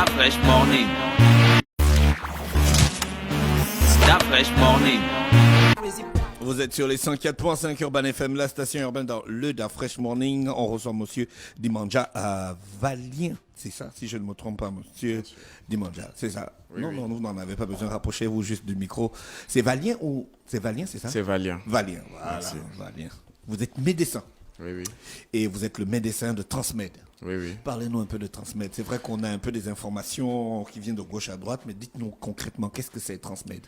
Fresh Morning. That Fresh Morning. Vous êtes sur les 104.5 Urban FM, la station urbaine dans le Da Fresh Morning. On reçoit monsieur Dimanja à Valien. C'est ça, si je ne me trompe pas, monsieur Dimanja. C'est ça. Oui, non, oui. non, vous n'en avez pas besoin. Rapprochez-vous juste du micro. C'est Valien ou... C'est Valien, c'est ça? C'est Valien. Valien, voilà. Merci. Valien. Vous êtes médecin. Oui, oui. Et vous êtes le médecin de Transmed. Oui, oui. Parlez-nous un peu de Transmed. C'est vrai qu'on a un peu des informations qui viennent de gauche à droite, mais dites-nous concrètement, qu'est-ce que c'est Transmed?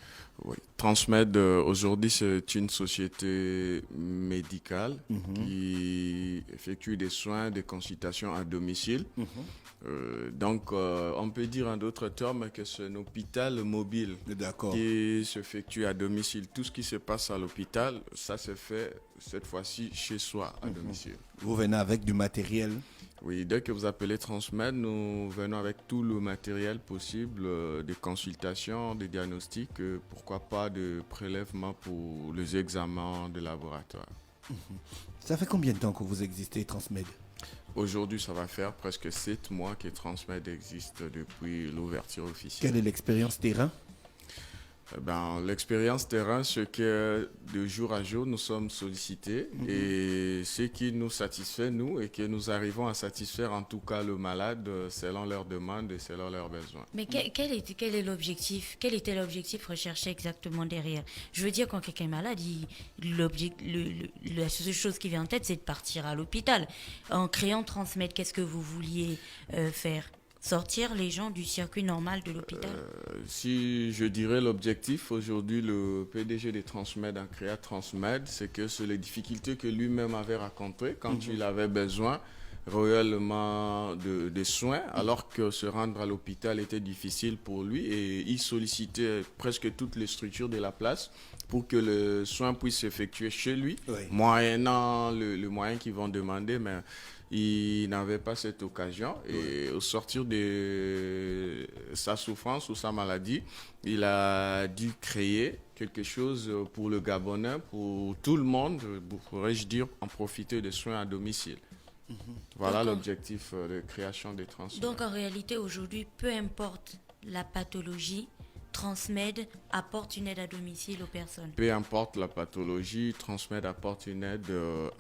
Oui. Transmed, aujourd'hui, c'est une société médicale qui effectue des soins, des consultations à domicile. Donc, on peut dire en d'autres termes que c'est un hôpital mobile D'accord. qui s'effectue à domicile. Tout ce qui se passe à l'hôpital, ça se fait cette fois-ci chez soi, à domicile. Vous venez avec du matériel. Oui, dès que vous appelez Transmed, nous venons avec tout le matériel possible, des consultations, des diagnostics, pourquoi pas de prélèvements pour les examens de laboratoire. Ça fait combien de temps que vous existez, Transmed? Aujourd'hui, ça va faire presque 7 mois que Transmed existe depuis l'ouverture officielle. Quelle est l'expérience terrain? L'expérience terrain, c'est que de jour à jour, nous sommes sollicités et ce qui nous satisfait, nous, et que nous arrivons à satisfaire en tout cas le malade selon leurs demandes et selon leurs besoins. Mais quel est l'objectif? Quel était l'objectif recherché exactement derrière? Je veux dire, quand quelqu'un est malade, la seule chose qui vient en tête, c'est de partir à l'hôpital. En créant Transmed, qu'est-ce que vous vouliez faire? Sortir les gens du circuit normal de l'hôpital? Si je dirais l'objectif, aujourd'hui, le PDG de Transmed a créé Transmed, c'est que c'est les difficultés que lui-même avait rencontrées quand il avait besoin réellement de soins, alors que se rendre à l'hôpital était difficile pour lui et il sollicitait presque toutes les structures de la place pour que le soin puisse s'effectuer chez lui, moyennant le moyen qu'ils vont demander, mais il n'avait pas cette occasion et au sortir de sa souffrance ou sa maladie, il a dû créer quelque chose pour le Gabonais, pour tout le monde, pourrais-je dire, en profiter des soins à domicile. Voilà l'objectif de création des Transmed. Donc en réalité, aujourd'hui, peu importe la pathologie, Transmed apporte une aide à domicile aux personnes. Peu importe la pathologie, Transmed apporte une aide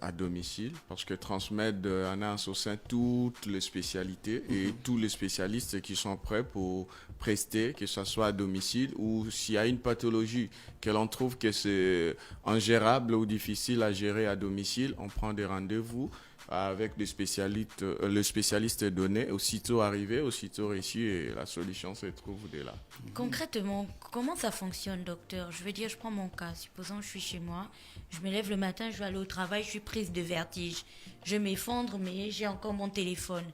à domicile parce que Transmed en a en son sein toutes les spécialités et tous les spécialistes qui sont prêts pour prester, que ce soit à domicile ou s'il y a une pathologie que l'on trouve que c'est ingérable ou difficile à gérer à domicile, on prend des rendez-vous avec des spécialistes, le spécialiste est donné, aussitôt arrivé, aussitôt réussi et la solution se trouve dès là. Concrètement, comment ça fonctionne, docteur? Je veux dire, je prends mon cas. Supposons que je suis chez moi, je me lève le matin, je vais aller au travail, je suis prise de vertige. Je m'effondre, mais j'ai encore mon téléphone.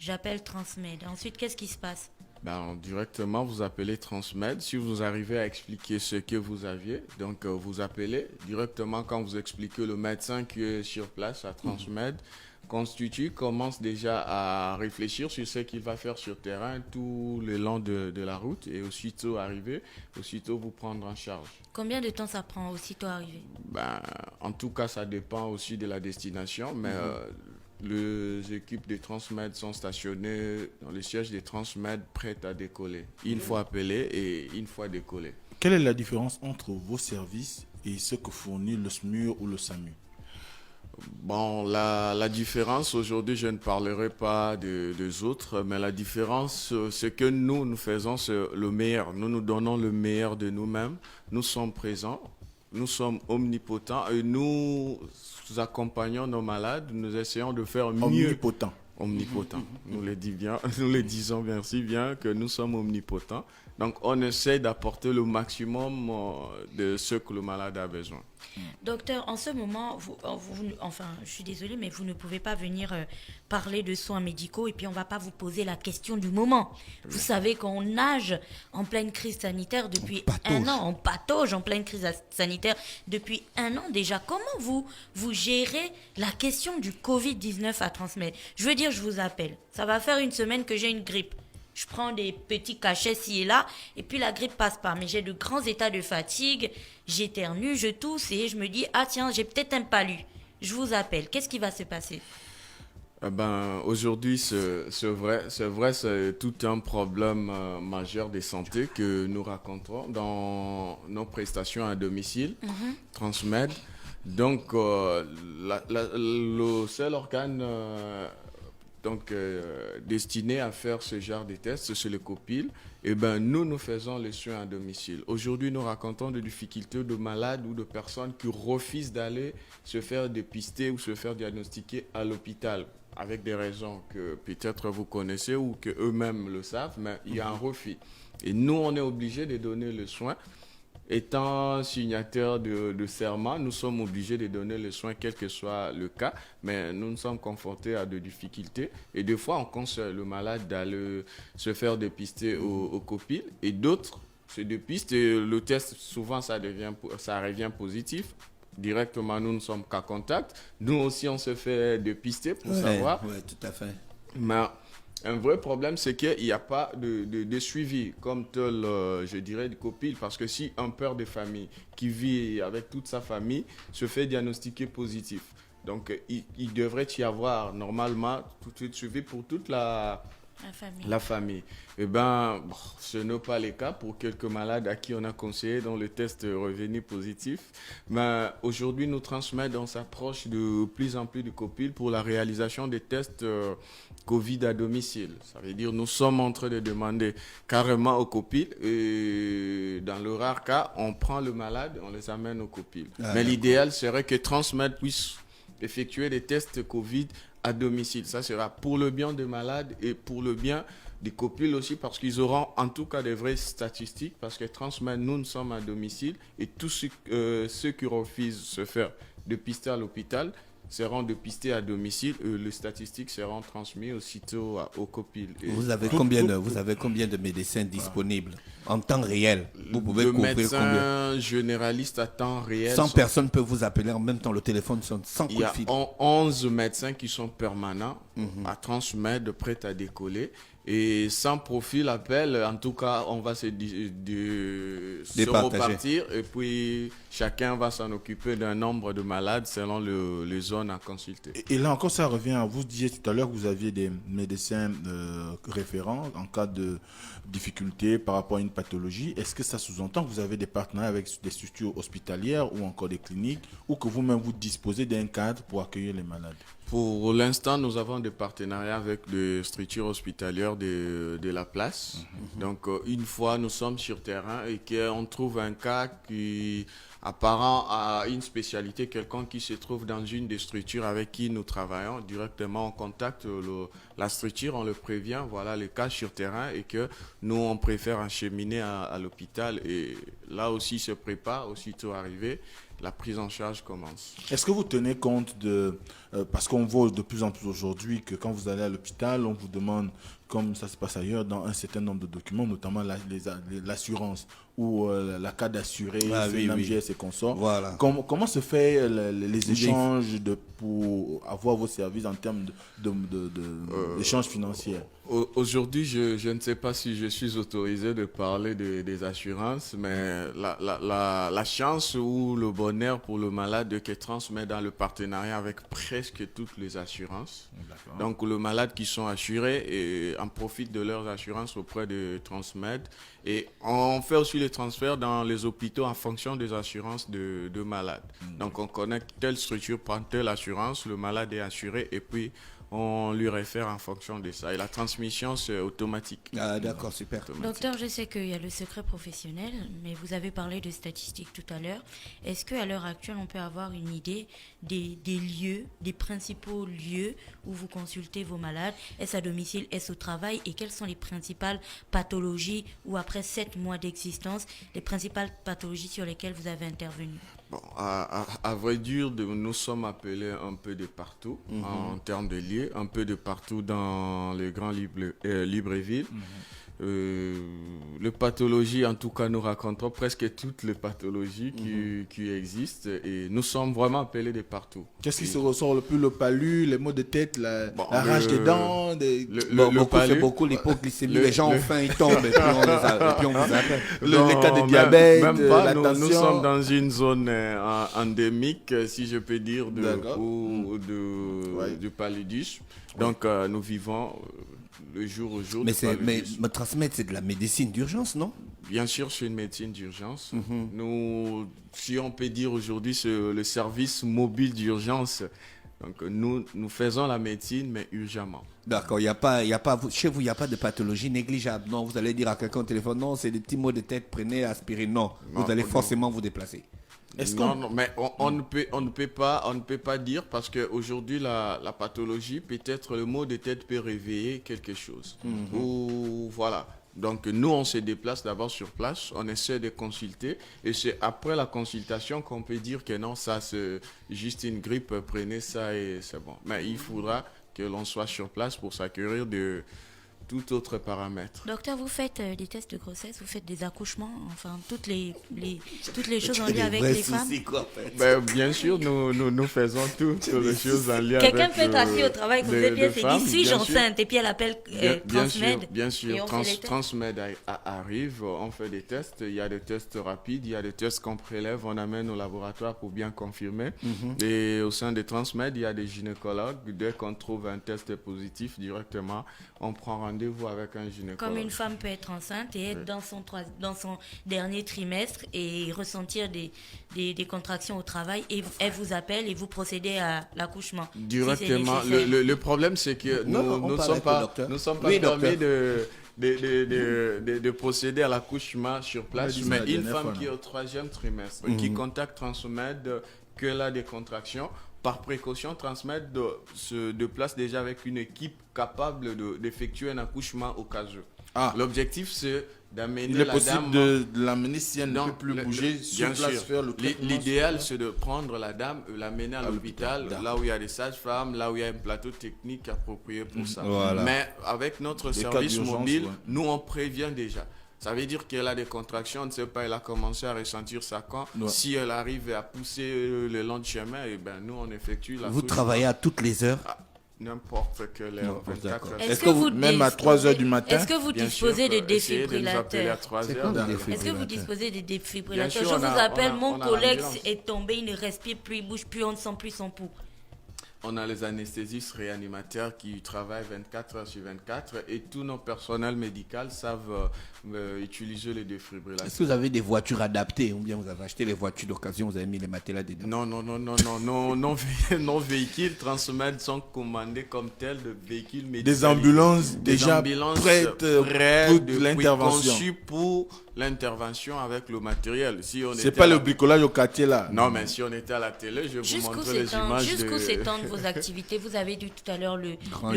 J'appelle Transmed. Ensuite, qu'est-ce qui se passe? Directement, vous appelez Transmed. Si vous arrivez à expliquer ce que vous aviez, donc vous appelez directement quand vous expliquez, le médecin qui est sur place à Transmed commence déjà à réfléchir sur ce qu'il va faire sur terrain tout le long de la route et aussitôt arrivé, aussitôt vous prendre en charge. Combien de temps ça prend aussitôt arrivé? En tout cas, ça dépend aussi de la destination, mais les équipes de Transmed sont stationnées dans le siège de Transmed prêtes à décoller. Une fois appelées et une fois décollées. Quelle est la différence entre vos services et ce que fournit le SMUR ou le SAMU? La différence, aujourd'hui, je ne parlerai pas des autres, mais la différence, c'est que nous faisons le meilleur. Nous donnons le meilleur de nous-mêmes. Nous sommes présents. Nous sommes omnipotents et nous accompagnons nos malades. Nous essayons de faire mieux. Omnipotent. Nous le disons bien que nous sommes omnipotents. Donc, on essaie d'apporter le maximum de ce que le malade a besoin. Docteur, en ce moment, je suis désolée, mais vous ne pouvez pas venir parler de soins médicaux et puis on ne va pas vous poser la question du moment. Vous savez qu'on nage en pleine crise sanitaire depuis un an, on patauge en pleine crise sanitaire depuis un an déjà. Comment vous gérez la question du Covid-19 à transmettre? Je veux dire, je vous appelle. Ça va faire une semaine que j'ai une grippe. Je prends des petits cachets ci et là, et puis la grippe passe pas. Mais j'ai de grands états de fatigue, j'éternue, je tousse, et je me dis, ah tiens, j'ai peut-être un palu. Je vous appelle, qu'est-ce qui va se passer? Eh ben, aujourd'hui, c'est vrai, c'est tout un problème majeur de santé que nous rencontrons dans nos prestations à domicile, Transmed. Donc, le seul organe destiné à faire ce genre de tests, c'est le COPIL. Et ben, nous faisons les soins à domicile. Aujourd'hui, nous racontons des difficultés de malades ou de personnes qui refusent d'aller se faire dépister ou se faire diagnostiquer à l'hôpital, avec des raisons que peut-être vous connaissez ou que eux-mêmes le savent, mais il y a un refus. Et nous, on est obligés de donner le soin. Étant signataire de serment, nous sommes obligés de donner le soin, quel que soit le cas, mais nous nous sommes confrontés à des difficultés. Et des fois, on conseille le malade d'aller se faire dépister au COPIL, et d'autres se dépistent et le test, souvent, ça revient positif. Directement, nous ne sommes qu'à contact. Nous aussi, on se fait dépister pour savoir. Oui, tout à fait. Mais un vrai problème, c'est qu'il n'y a pas de suivi comme tel, je dirais, du COPIL. Parce que si un père de famille qui vit avec toute sa famille se fait diagnostiquer positif, donc il devrait y avoir normalement tout de suite suivi pour toute la famille. Eh bien, ce n'est pas le cas pour quelques malades à qui on a conseillé dont le test est revenu positif. Mais aujourd'hui, nous Transmed, on s'approche de plus en plus du COPIL pour la réalisation des tests Covid à domicile. Ça veut dire nous sommes en train de demander carrément au COPIL et dans le rare cas, on prend le malade, on les amène au COPIL. Mais l'idéal serait que Transmed puisse effectuer des tests Covid à domicile. Ça sera pour le bien des malades et pour le bien des COPIL aussi, parce qu'ils auront en tout cas des vraies statistiques, parce que Transmed, nous sommes à domicile et tous ceux qui refusent de se faire dépister à l'hôpital seront dépistés à domicile. Les statistiques seront transmises aussitôt au COPIL. Vous avez combien de médecins disponibles en temps réel? Vous pouvez couvrir combien? Le médecin généraliste à temps réel. 100 personnes peuvent vous appeler en même temps. Le téléphone sonne sans coup de fil. Il y a 11 médecins qui sont permanents à Transmed, prêts à décoller. Et sans profil appel, en tout cas, on va se repartir et puis chacun va s'en occuper d'un nombre de malades selon les zones à consulter. Et là encore, ça revient à vous disiez tout à l'heure que vous aviez des médecins référents en cas de difficulté par rapport à une pathologie. Est-ce que ça sous-entend que vous avez des partenaires avec des structures hospitalières ou encore des cliniques, ou que vous-même vous disposez d'un cadre pour accueillir les malades? Pour l'instant, nous avons des partenariats avec des structures hospitalières de la place. Donc, une fois nous sommes sur terrain et qu'on trouve un cas qui apparent à une spécialité, quelqu'un qui se trouve dans une des structures avec qui nous travaillons, directement on contacte la structure, on le prévient, voilà le cas sur terrain, et que nous on préfère acheminer à l'hôpital, et là aussi se prépare, aussitôt arrivé, la prise en charge commence. Est-ce que vous tenez compte de... parce qu'on voit de plus en plus aujourd'hui que quand vous allez à l'hôpital, on vous demande, comme ça se passe ailleurs, dans un certain nombre de documents, notamment l'assurance ou la carte d'assuré, l'AMGS et consorts. Voilà. Comment se fait les échanges pour avoir vos services en termes d'échanges financiers? Aujourd'hui, je ne sais pas si je suis autorisé de parler des assurances, mais la chance ou le bonheur pour le malade que Transmed dans le partenariat avec presque toutes les assurances. Donc, le malade qui sont assurés et en profitent de leurs assurances auprès de Transmed. Et on fait aussi les transferts dans les hôpitaux en fonction des assurances de malades. Donc, on connaît telle structure prend telle assurance, le malade est assuré et puis on lui réfère en fonction de ça. Et la transmission, c'est automatique. Ah, d'accord, super. Docteur, je sais qu'il y a le secret professionnel, mais vous avez parlé de statistiques tout à l'heure. Est-ce qu'à l'heure actuelle, on peut avoir une idée des lieux, des principaux lieux où vous consultez vos malades? Est-ce à domicile, est-ce au travail? Et quelles sont les principales pathologies ou après 7 mois d'existence, les principales pathologies sur lesquelles vous avez intervenu? Bon, à vrai dire, nous sommes appelés un peu de partout en termes de lieux, un peu de partout dans les grands Libreville. les pathologies, en tout cas, nous racontons presque toutes les pathologies qui existent et nous sommes vraiment appelés de partout. Qu'est-ce qui se ressort le plus? Le palu, les maux de tête, la rage des dents C'est beaucoup l'hypoglycémie. Les gens ont faim, ils tombent et puis on vous appelle. Les cas de diabète, même pas, la nous tension. sommes dans une zone endémique, si je peux dire, du paludisme. Donc, nous vivons le jour au jour. Mais me transmettre, c'est de la médecine d'urgence, non? Bien sûr, c'est une médecine d'urgence. Nous, si on peut dire aujourd'hui, c'est le service mobile d'urgence. Donc, nous faisons la médecine, mais urgemment. D'accord, chez vous, il n'y a pas de pathologie négligeable. Non, vous allez dire à quelqu'un au téléphone, non, c'est des petits maux de tête, prenez aspirine. Non, vous allez forcément vous déplacer. Non, mais on ne peut pas dire parce qu'aujourd'hui, la pathologie, peut-être le mot de tête peut réveiller quelque chose. Ou voilà. Donc, nous, on se déplace d'abord sur place, on essaie de consulter et c'est après la consultation qu'on peut dire que non, ça, c'est juste une grippe, prenez ça et c'est bon. Mais il faudra que l'on soit sur place pour s'acquérir de tout autre paramètre. Docteur, vous faites des tests de grossesse, vous faites des accouchements, enfin toutes les choses en lien avec les femmes. Bien sûr, nous faisons toutes les choses en lien avec Quelqu'un peut être assis au travail, comme vous êtes bien, c'est dit, suis-je enceinte? Et puis elle appelle Transmed. Bien sûr, Transmed arrive, on fait des tests. Il y a des tests rapides, il y a des tests qu'on prélève, on amène au laboratoire pour bien confirmer. Et au sein de Transmed, il y a des gynécologues. Dès qu'on trouve un test positif directement, on prend rendez-vous avec un gynécologue. Comme une femme peut être enceinte et être dans son dernier trimestre et ressentir des contractions au travail, et elle vous appelle et vous procédez à l'accouchement. Directement. Le problème, c'est que nous ne sommes pas permis de procéder à l'accouchement sur place, mais une femme qui est au 3e trimestre, qui contacte Transmed, qu'elle a des contractions, par précaution, Transmed se déplace déjà avec une équipe capable d'effectuer un accouchement au cas où. L'objectif, c'est d'amener la dame... Il est possible de l'amener si elle ne peut plus bouger sur place, faire le traitement. L'idéal, c'est de prendre la dame, l'amener à l'hôpital, là où il y a des sages-femmes, là où il y a un plateau technique approprié pour ça. Voilà. Mais avec notre service mobile, nous, on prévient déjà. Ça veut dire qu'elle a des contractions, on ne sait pas, elle a commencé à ressentir ça quand. Si elle arrive à pousser le long de chemin, et ben nous, on effectue la... Vous travaillez à toutes les heures? N'importe quelle heure, 24 heures. Est-ce que vous, même à 3 heures du matin? Est-ce que vous disposez de défibrillateurs? Est-ce que vous disposez de défibrillateurs? Je vous appelle, mon collègue est tombé, il ne respire plus, il ne bouge plus, on ne sent plus son pouls. On a les anesthésistes réanimateurs qui travaillent 24 heures sur 24 et tous nos personnels médicaux savent utiliser les défibrillateurs. Est-ce que vous avez des voitures adaptées ou bien vous avez acheté les voitures d'occasion, vous avez mis les matelas dedans? Non, nos véhicules Transmed sont commandés comme tels de véhicules médicaux. Des ambulances déjà prêtes pour l'intervention. Conçues pour l'intervention avec le matériel. C'est pas le bricolage au quartier là. Non, mais si on était à la télé, je vais vous montrer les images. Jusqu'où s'étendent vos activités? Vous avez dit tout à l'heure le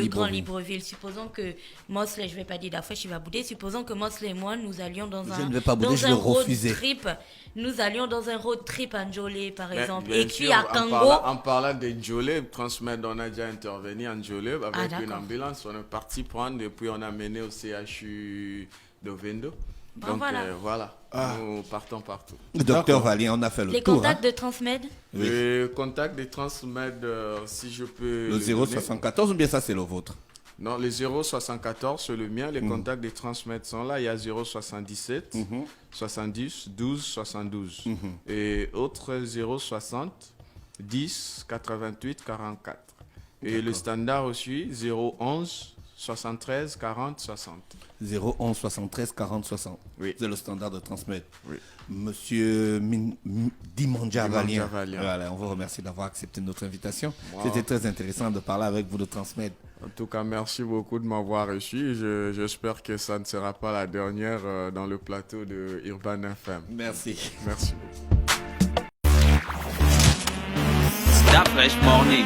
Grand Libreville. Supposons que Mosley, je ne vais pas dire d'affaire, il va bouder. Supposons que Mosley et moi, nous allions dans un road trip. Nous allions dans un road trip à Njolé, par exemple. Et puis à Kango. En parlant de Njolé, Transmed, on a déjà intervenu à Njolé avec une ambulance. On est parti prendre et puis on a mené au CHU de Vendo. Donc voilà, nous partons partout. Docteur Valien, on a fait le tour. Les contacts de Transmed? Les contacts de Transmed, si je peux... Le 074 ou bien ça c'est le vôtre? Non, le 074 c'est le mien. Les contacts de Transmed sont là. Il y a 077, 70, 12, 72. Et autre 060, 10, 88, 44. Et le standard aussi, 011, 73 40 60. 011 73 40 60. Oui. C'est le standard de Transmed. Oui. Monsieur Dimandja Valien. Voilà, on vous remercie d'avoir accepté notre invitation. C'était très intéressant de parler avec vous de Transmed. En tout cas, merci beaucoup de m'avoir reçu. J'espère que ça ne sera pas la dernière dans le plateau de Urban FM. Merci. Merci. Stop Fresh Morning.